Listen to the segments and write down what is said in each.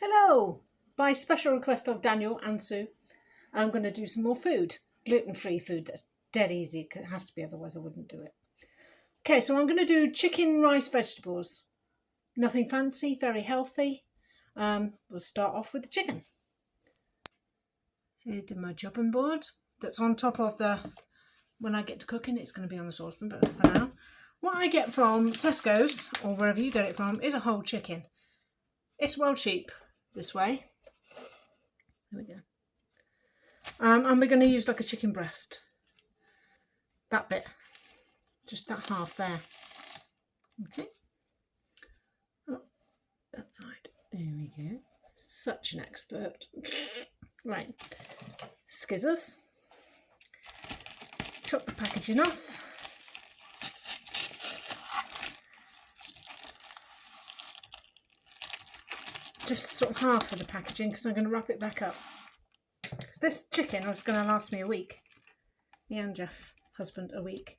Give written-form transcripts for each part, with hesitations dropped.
Hello! By special request of Daniel and Sue, I'm going to do some more food. Gluten-free food that's dead easy. It has to be, otherwise I wouldn't do it. Okay, so I'm going to do chicken, rice, vegetables. Nothing fancy, very healthy. We'll start off with the chicken. Here's my chopping board that's on top of the... When I get to cooking, it's going to be on the saucepan, but for now. What I get from Tesco's, or wherever you get it from, is a whole chicken. It's well cheap this way. There we go. And we're going to use like a chicken breast. That bit. Just that half there. Okay. Oh, that side. There we go. Such an expert. Right. Skizzers. Chop the packaging off. Just sort of half of the packaging because I'm going to wrap it back up. Because this chicken is going to last me a week. Me and Jeff, husband, a week.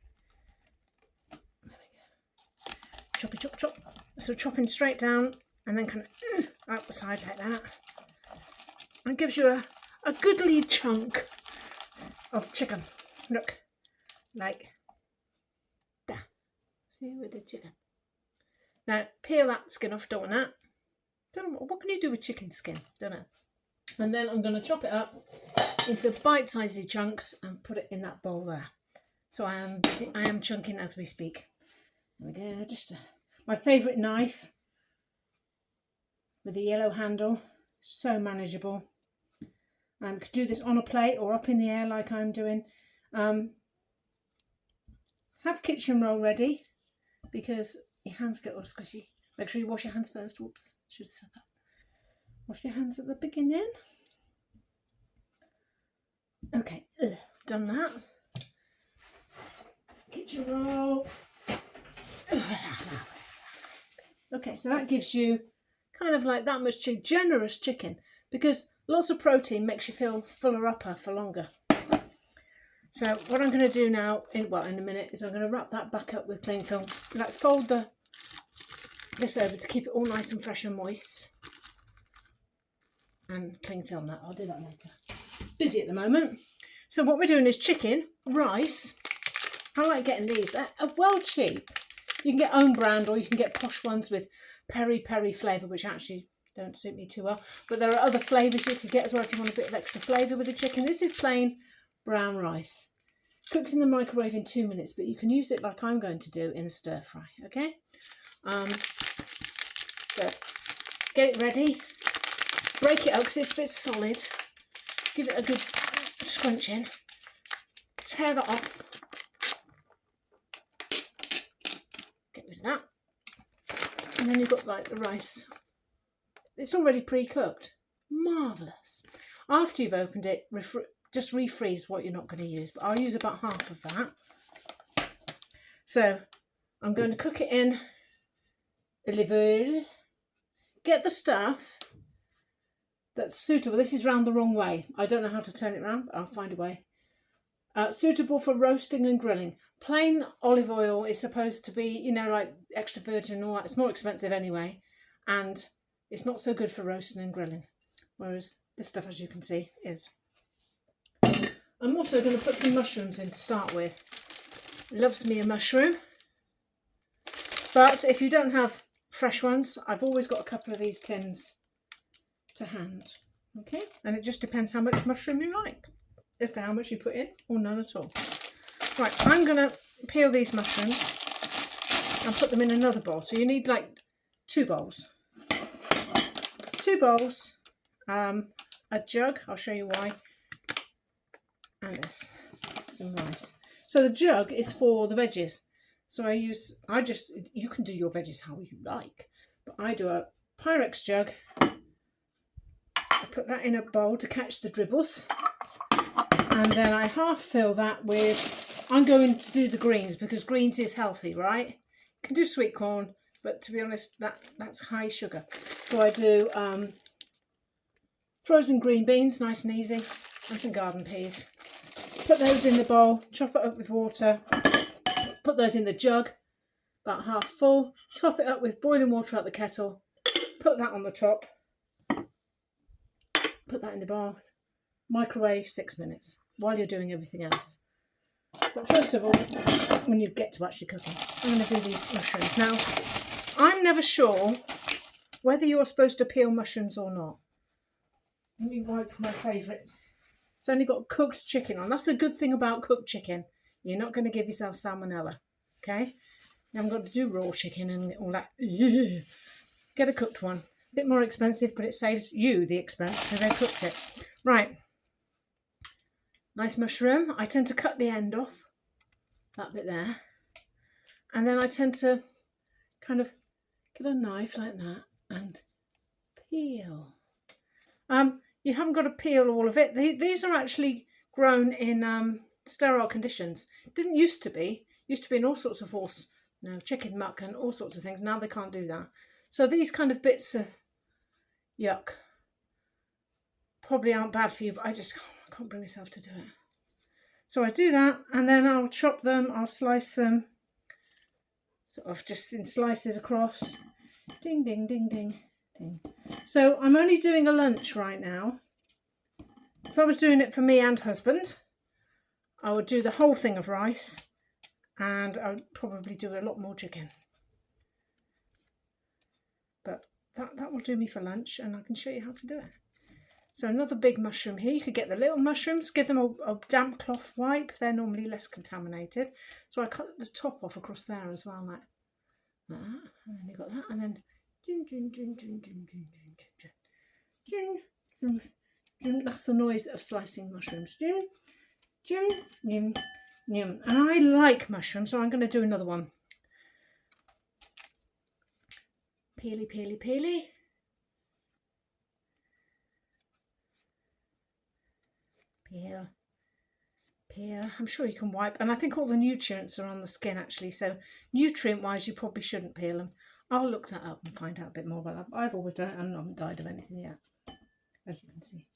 There we go. Choppy chop chop. So chopping straight down and then kind of out the side like that. And gives you a goodly chunk of chicken. Look. Like that. See with the chicken. Now peel that skin off, don't want that. Don't know, what can you do with chicken skin? Don't know. And then I'm going to chop it up into bite-sized chunks and put it in that bowl there. So I am chunking as we speak. There we go. Just my favourite knife with a yellow handle. So manageable. You could do this on a plate or up in the air like I'm doing. Have kitchen roll ready because your hands get all squishy. Make sure you wash your hands first. Whoops, should have said that. Wash your hands at the beginning. Okay, done that. Kitchen roll. Okay, so that gives you kind of like that much generous chicken because lots of protein makes you feel fuller upper for longer. So what I'm going to do now, in a minute, is I'm going to wrap that back up with cling film. Like fold this over to keep it all nice and fresh and moist. And cling film that. I'll do that later. Busy at the moment. So what we're doing is chicken, rice. I like getting these. They're well cheap. You can get own brand or you can get posh ones with peri flavour, which actually don't suit me too well. But there are other flavours you could get as well if you want a bit of extra flavour with the chicken. This is plain brown rice. Cooks in the microwave in 2 minutes, but you can use it like I'm going to do in a stir fry, okay? So get it ready, break it up because it's a bit solid, give it a good scrunching, tear that off, get rid of that, and then you've got like the rice. It's already pre-cooked, marvellous. After you've opened it, just refreeze what you're not going to use, but I'll use about half of that. So I'm going to cook it in olive oil. Get the stuff that's suitable. This is round the wrong way. I don't know how to turn it round, but I'll find a way. Suitable for roasting and grilling. Plain olive oil is supposed to be, you know, like extra virgin and all that. It's more expensive anyway, and it's not so good for roasting and grilling. Whereas this stuff, as you can see, is. I'm also going to put some mushrooms in to start with. Loves me a mushroom. But if you don't have fresh ones, I've always got a couple of these tins to hand. Okay, and it just depends how much mushroom you like as to how much you put in, or none at all. Right, I'm going to peel these mushrooms and put them in another bowl. So you need like 2 bowls. 2 bowls, a jug, I'll show you why, and this, some rice. So the jug is for the veggies. So you can do your veggies how you like, but I do a Pyrex jug. I put that in a bowl to catch the dribbles, and then I half fill that with, I'm going to do the greens because greens is healthy, right? You can do sweet corn, but to be honest, that's high sugar. So I do frozen green beans, nice and easy, and some garden peas. Put those in the bowl, chop it up with water, put those in the jug, about half full, top it up with boiling water out the kettle, put that on the top, put that in the bar, microwave 6 minutes while you're doing everything else. But first of all, when you get to actually cooking, I'm going to do these mushrooms. Now, I'm never sure whether you're supposed to peel mushrooms or not. Let me wipe my favourite. It's only got cooked chicken on. That's the good thing about cooked chicken. You're not going to give yourself salmonella, okay? You haven't got to do raw chicken and all that. Get a cooked one. A bit more expensive, but it saves you the expense because they cooked it. Right. Nice mushroom. I tend to cut the end off, that bit there. And then I tend to kind of get a knife like that and peel. You haven't got to peel all of it. These are actually grown in sterile conditions. Didn't used to be. Used to be in all sorts of chicken muck and all sorts of things. Now they can't do that. So these kind of bits of yuck probably aren't bad for you, but I can't bring myself to do it. So I do that, and then I'll chop them, I'll slice them, sort of just in slices across. Ding, ding, ding, ding, ding. So I'm only doing a lunch right now. If I was doing it for me and husband, I would do the whole thing of rice, and I would probably do a lot more chicken. But that will do me for lunch, and I can show you how to do it. So another big mushroom here. You could get the little mushrooms, give them a damp cloth wipe. They're normally less contaminated. So I cut the top off across there as well, like that. And then you got that, and then that's the noise of slicing mushrooms. And I like mushrooms, so I'm going to do another one. Peely, peely, peely. Peel, peel. I'm sure you can wipe, and I think all the nutrients are on the skin actually, so nutrient-wise you probably shouldn't peel them. I'll look that up and find out a bit more about that. I've always done it and I haven't died of anything yet, as you can see.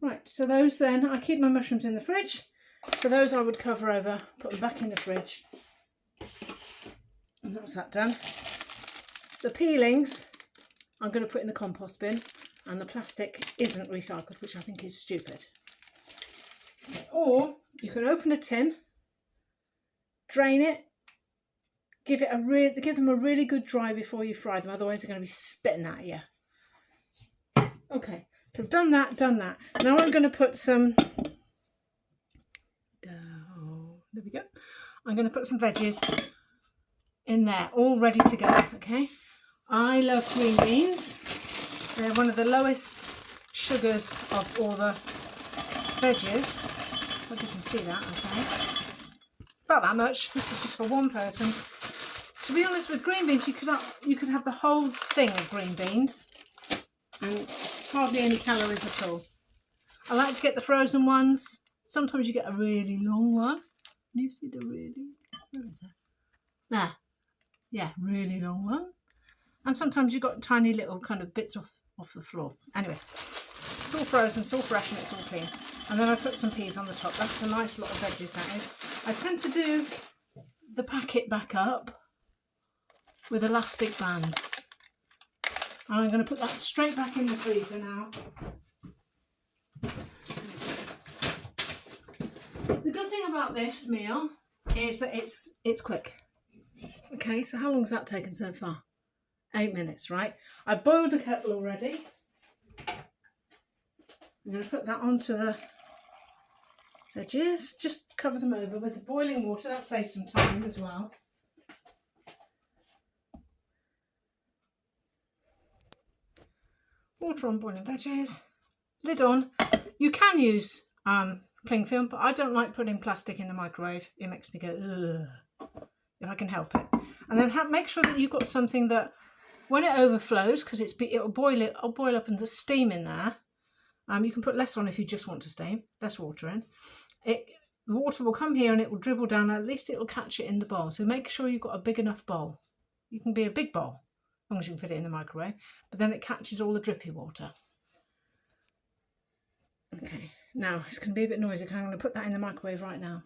Right, so those then, I keep my mushrooms in the fridge, so those I would cover over, put them back in the fridge, and that's that done. The peelings I'm going to put in the compost bin, and the plastic isn't recycled, which I think is stupid. Okay, or you can open a tin, drain it, give them a really good dry before you fry them, otherwise they're going to be spitting at you. Okay, so I've done that. Now I'm going to put some, there we go. I'm going to put some veggies in there, all ready to go, okay? I love green beans. They're one of the lowest sugars of all the veggies. I hope you can see that, okay? About that much. This is just for one person. To be honest, with green beans, you could have the whole thing of green beans, and it's hardly any calories at all. I like to get the frozen ones. Sometimes you get a really long one. Do you see the where is it? There. Yeah, really long one. And sometimes you've got tiny little kind of bits off the floor. Anyway, it's all frozen, it's all fresh, and it's all clean. And then I put some peas on the top. That's a nice lot of veggies, that is. I tend to do the packet back up with elastic band. And I'm going to put that straight back in the freezer now. The good thing about this meal is that it's quick. Okay, so how long has that taken so far? 8 minutes, right? I've boiled the kettle already. I'm going to put that onto the veggies. Just cover them over with the boiling water. That saves some time as well. Water on boiling veggies. Lid on. You can use cling film, but I don't like putting plastic in the microwave. It makes me go, ugh, if I can help it. And then make sure that you've got something that, when it overflows, because it'll boil up and there's steam in there. You can put less on if you just want to steam, less water in. The water will come here and it will dribble down. At least it will catch it in the bowl. So make sure you've got a big enough bowl. You can be a big bowl, as long as you can fit it in the microwave. But then it catches all the drippy water. Okay, now it's going to be a bit noisy because I'm going to put that in the microwave right now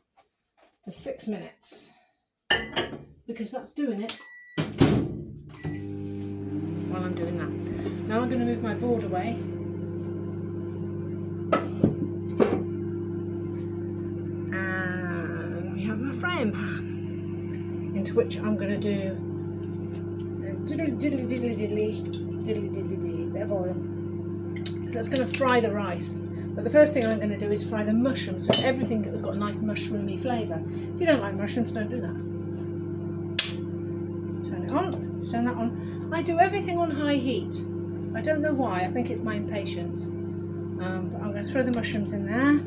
for 6 minutes. Because that's doing it while I'm doing that. Now I'm going to move my board away frying pan, into which I'm going to do a diddly bit of oil. That's going to fry the rice. But the first thing I'm going to do is fry the mushrooms, so everything has got a nice mushroomy flavour. If you don't like mushrooms, don't do that. Turn it on, turn that on. I do everything on high heat. I don't know why, I think it's my impatience. But I'm going to throw the mushrooms in there.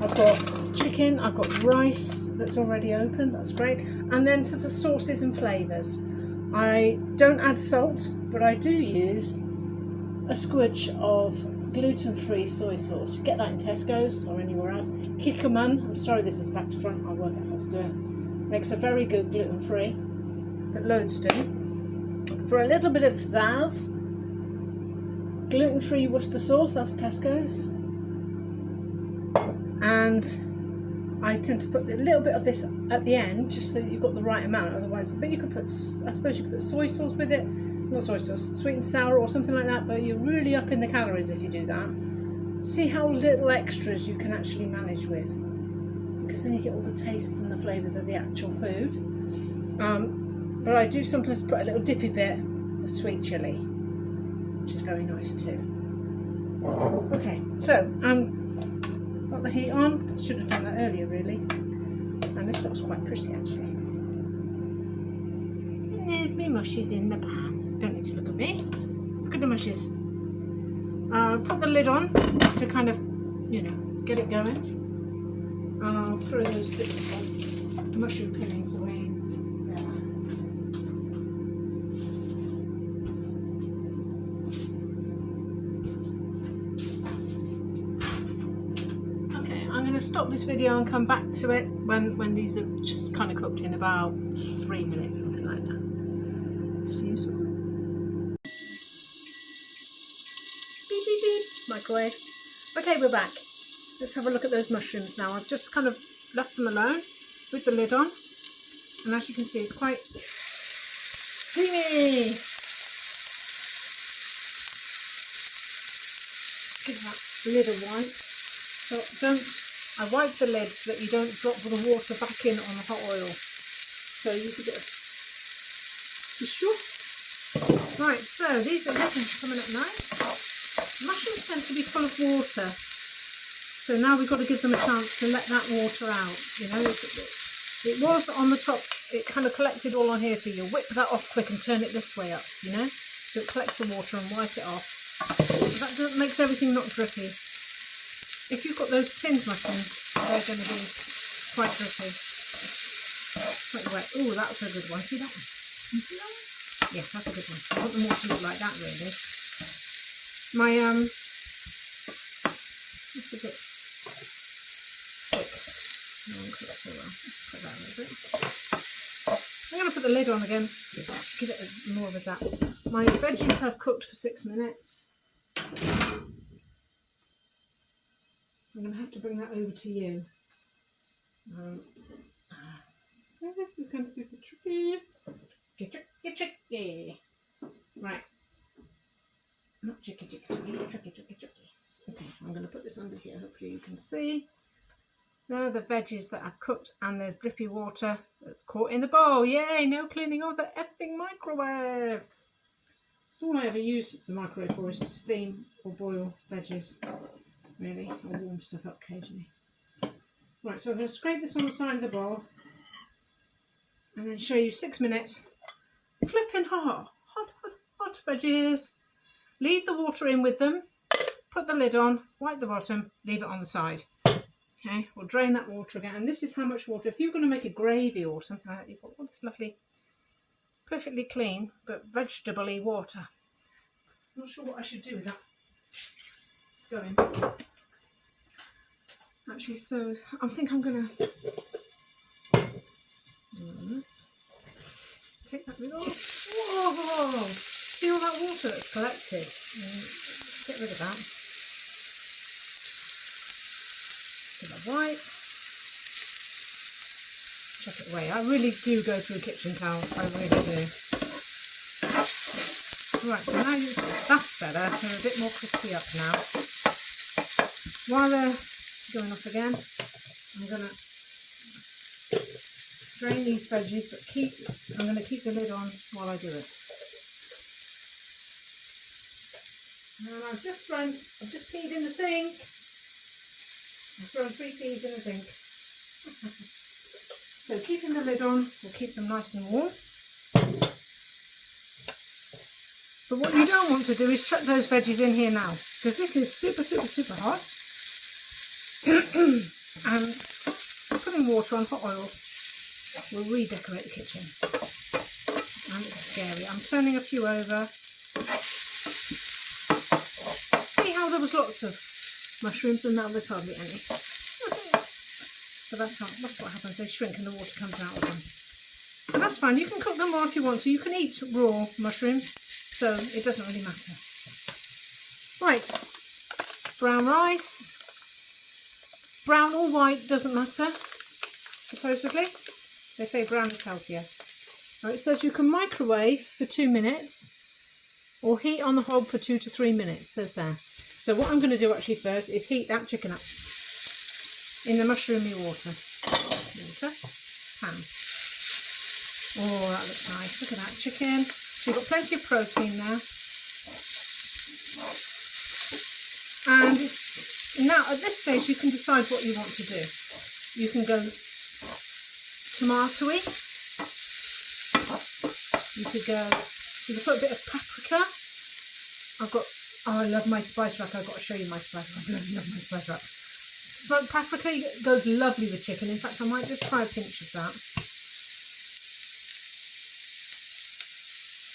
I've got chicken, I've got rice that's already opened, that's great. And then for the sauces and flavours, I don't add salt, but I do use a squidge of gluten-free soy sauce. You get that in Tesco's or anywhere else. Kikkoman, I'm sorry this is back to front, I'll work out how to do it. Makes a very good gluten-free, but loads do. For a little bit of pizzazz, gluten-free Worcester sauce, that's Tesco's. And I tend to put a little bit of this at the end, just so that you've got the right amount, otherwise, but you could put, I suppose you could put soy sauce with it. Not soy sauce, sweet and sour or something like that, but you're really up in the calories if you do that. See how little extras you can actually manage with, because then you get all the tastes and the flavours of the actual food. But I do sometimes put a little dippy bit of sweet chilli, which is very nice too. Okay, so got the heat on. Should have done that earlier really. And this looks quite pretty actually. And there's me mushies in the pan. Don't need to look at me. Look at the mushes. Put the lid on to kind of, you know, get it going. And I'll throw those bits of mushroom peelings away. Okay, I'm going to stop this video and come back to it when these are just kind of cooked in about 3 minutes, something like that. See you soon. Microwave. Okay, we're back. Let's have a look at those mushrooms now. I've just kind of left them alone with the lid on, and as you can see, it's quite steamy. Give that lid a wipe. So I wipe the lid so that you don't drop the water back in on the hot oil. So use a bit of tissue. Right, so these are coming up nice. Mushrooms tend to be full of water, so now we've got to give them a chance to let that water out. You know, it was on the top, it kind of collected all on here, so you whip that off quick and turn it this way up, you know, so it collects the water and wipe it off. That makes everything not drippy. If you've got those tinned mushrooms, they're going to be quite drippy, quite wet. Oh, that's a good one. See that one? You see that one? Yeah, that's a good one. I want them all to look like that really. My just a bit thick. No one cooks so well. Put that a little bit. I'm going to put the lid on again. Give it more of a zap. My veggies have cooked for 6 minutes. I'm going to have to bring that over to you. This is going to be tricky. Tricky. Right. Not tricky. Okay, I'm going to put this under here, hopefully you can see. There are the veggies that I've cooked, and there's drippy water that's caught in the bowl. Yay, no cleaning of the effing microwave. That's all I ever use the microwave for, is to steam or boil veggies, really, or warm stuff up occasionally. Right, so I'm going to scrape this on the side of the bowl and then show you 6 minutes. Flipping hot veggies. Leave the water in with them, put the lid on, wipe the bottom, leave it on the side. Okay, we'll drain that water again. And this is how much water, if you're going to make a gravy or something like that, you've got all this lovely, perfectly clean, but vegetable-y water. I'm not sure what I should do with that. It's going. Actually, so I think I'm going to take that lid off. Whoa! See all that water that's collected? Get rid of that. Give it a wipe. Chuck it away. I really do go through a kitchen towel. I really do. Right, so now that's better. They're a bit more crispy up now. While they're going off again. I'm going to drain these veggies, but I'm going to keep the lid on while I do it. And I've just peed in the sink. I've thrown 3 peas in the sink. So keeping the lid on will keep them nice and warm. But what you don't want to do is chuck those veggies in here now, because this is super, super, super hot. And putting water on hot oil will redecorate the kitchen. And it's scary. I'm turning a few over. See how there was lots of mushrooms and now there's hardly any. So that's what happens. They shrink and the water comes out of them. And that's fine. You can cook them more if you want to. You can eat raw mushrooms, so it doesn't really matter. Right, brown rice. Brown or white doesn't matter, supposedly. They say brown is healthier. Now it says you can microwave for 2 minutes or heat on the hob for 2 to 3 minutes, says there. So what I'm going to do actually first is heat that chicken up in the mushroomy water. Pan. Oh, that looks nice. Look at that chicken. So you've got plenty of protein there. And now at this stage you can decide what you want to do. You can go tomatoey. You could put a bit of paprika. I love my spice rack. I've got to show you my spice rack. I love my spice rack. Smoked paprika goes lovely with chicken. In fact, I might just try a pinch of that.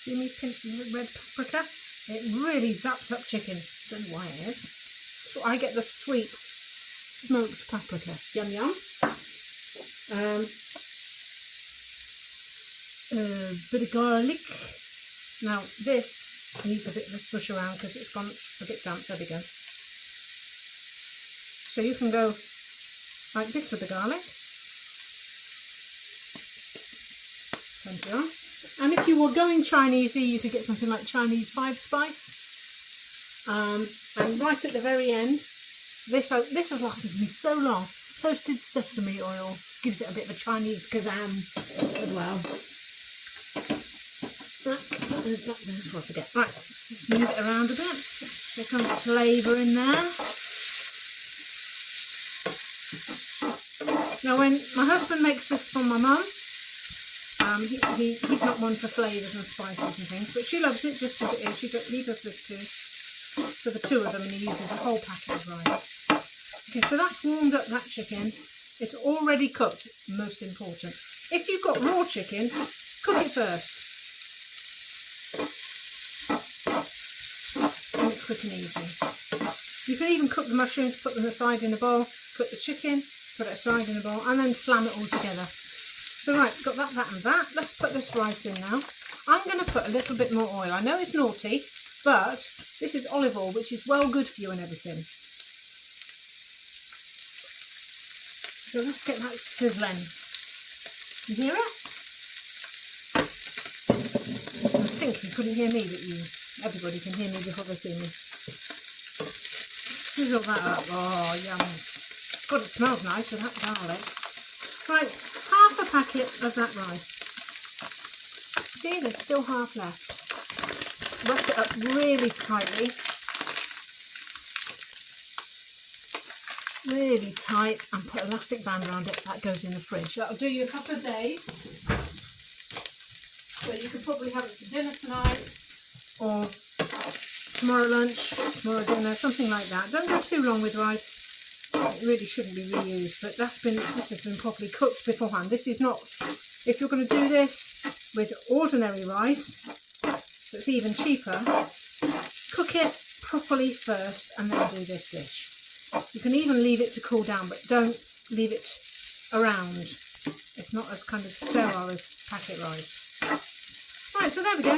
See me pinch the red paprika? It really zaps up chicken. Don't know why it is. So I get the sweet smoked paprika. Yum yum. Bit of garlic. Now this needs a bit of a swish around because it's gone a bit damp. There we go. So you can go like this with the garlic. Plenty on. And if you were going Chinesey, you could get something like Chinese 5-spice. And right at the very end, this has lasted me so long. Toasted sesame oil gives it a bit of a Chinese kazam as well. That goes back there before I forget. Right, let's move it around a bit. Get some flavour in there. Now when my husband makes this for my mum, he's not one for flavours and spices and things, but she loves it just as it is. He does this too. For the 2 of them, and he uses a whole packet of rice. Okay, so that's warmed up that chicken. It's already cooked, most important. If you've got raw chicken, cook it first. And it's quick and easy. You can even cook the mushrooms, put them aside in a bowl, cook the chicken, put it aside in a bowl, and then slam it all together. So right, got that and that. Let's put this rice in now. I'm going to put a little bit more oil. I know it's naughty, but this is olive oil, which is well good for you and everything. So let's get that sizzling. You hear it? I think you couldn't hear me, but everybody can hear me before they see me. Sizzle that up. Oh, yum. God, it smells nice with that garlic. Right, half a packet of that rice. See, there's still half left. Wrap it up really tightly. Really tight, and put an elastic band around it. That goes in the fridge. That'll do you a couple of days. So you could probably have it for dinner tonight, or tomorrow lunch, tomorrow dinner, something like that. Don't go too long with rice. It really shouldn't be reused, but this has been properly cooked beforehand. This is not, if you're going to do this with ordinary rice, that's even cheaper, cook it properly first and then do this dish. You can even leave it to cool down, but don't leave it around. It's not as kind of sterile as packet rice. Right, so there we go.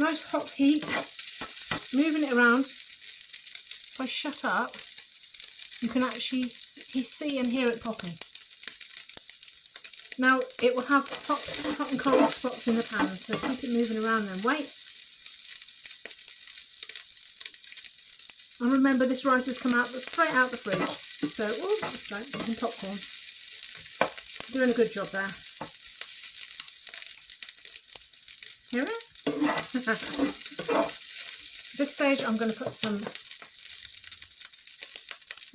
Nice hot heat. Moving it around. If I shut up, you can actually see and hear it popping. Now it will have hot and cold spots in the pan, so keep it moving around then. Wait. And remember, this rice has come out straight out the fridge. So, oops, it's like some popcorn. Doing a good job there. Hear it? At this stage, I'm going to put some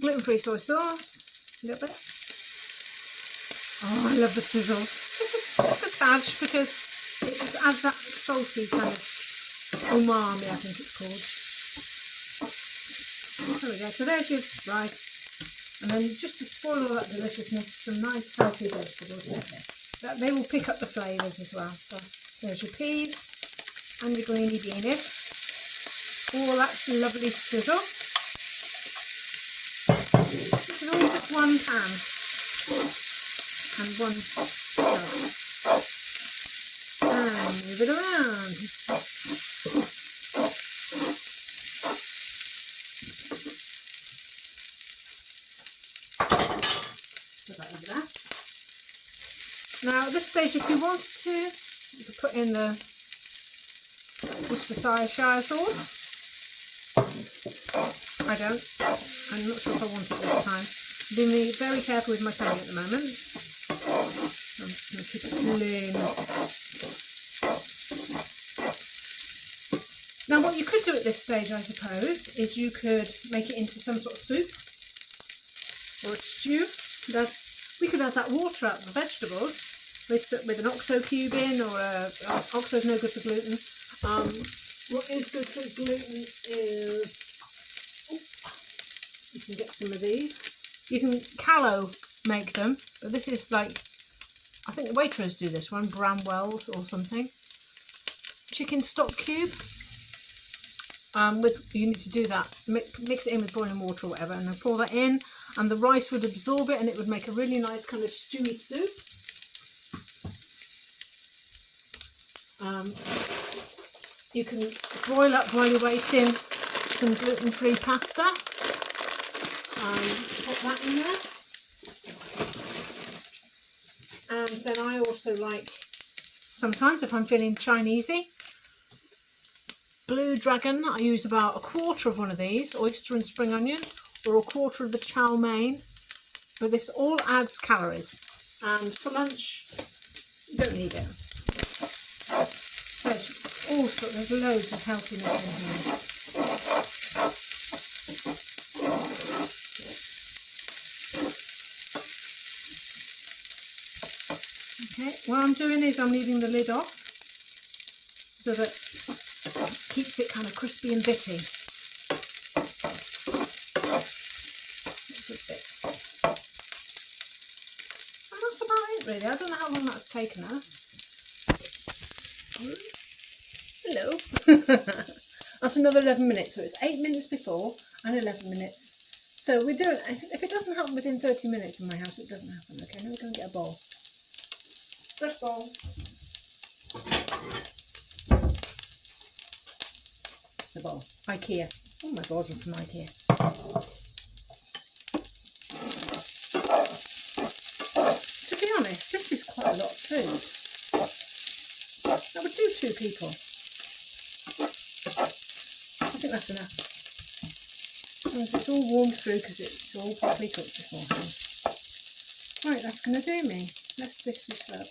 gluten-free soy sauce, a little bit. Oh, I love the sizzle. Just a tad, because it just adds that salty kind of umami, I think it's called. There we go. So there's your rice. And then just to spoil all that deliciousness, some nice healthy vegetables. That they will pick up the flavours as well. So there's your peas and your greeny beanies. All that's lovely sizzle. This is all just one pan and one jug. And move it around. Put that over there. Now at this stage, if you wanted to, you could put in the Worcestershire sauce. I don't. I'm not sure if I want it this time. I'm being very careful with my tongue at the moment. I'm just going to keep it clean. Now what you could do at this stage, I suppose, is you could make it into some sort of soup or a stew. We could add that water out of the vegetables with an oxo cube in, or oxo is no good for gluten. What is good for gluten is, you can get some of these. You can callow make them, but this is like, I think the Waitrose do this one, Bramwell's or something. Chicken stock cube. You need to do that. Mix it in with boiling water or whatever, and then pour that in, and the rice would absorb it, and it would make a really nice kind of stewy soup. You can broil up while you're waiting some gluten-free pasta. Put that in there. And then I also like, sometimes if I'm feeling Chinesey, Blue Dragon, I use about 1/4 of one of these, oyster and spring onion, or 1/4 of the chow mein. But this all adds calories. And for lunch, you don't need it. There's loads of healthiness in here. Okay, what I'm doing is I'm leaving the lid off so that it keeps it kind of crispy and bitty. Little bits. And that's about it really. I don't know how long that's taken us. Hello. That's another 11 minutes, so it's 8 minutes before and 11 minutes. So we don't, if it doesn't happen within 30 minutes in my house, it doesn't happen. Okay, now we're going to get a bowl. Fresh bowl. It's a bowl. IKEA. Oh my God, I'm from IKEA. To be honest, this is quite a lot of food. That would do 2 people. I think that's enough. It's all warmed through because it's all properly cooked beforehand. Right, that's going to do me. Let's dish this up.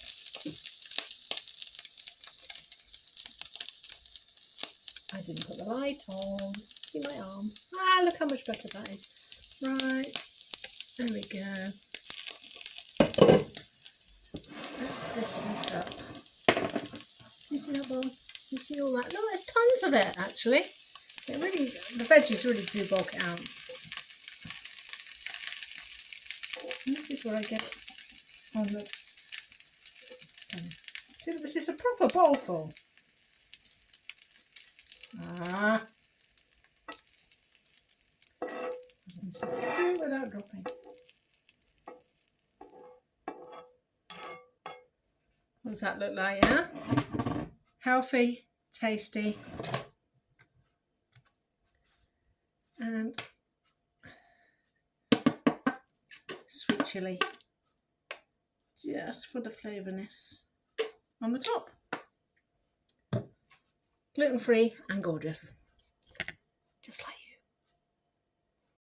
I didn't put the light on. See my arm? Ah, look how much better that is. Right, there we go. Let's dish this up. You see that bowl? You see all that? No, there's tons of it actually. It really, the veggies really do bulk it out. And this is where I get it on the. See, this is a proper bowl full. Ah. Do it without dropping. What does that look like, yeah? Healthy, tasty, and sweet chilli, just for the flavouriness on the top. Gluten-free and gorgeous, just like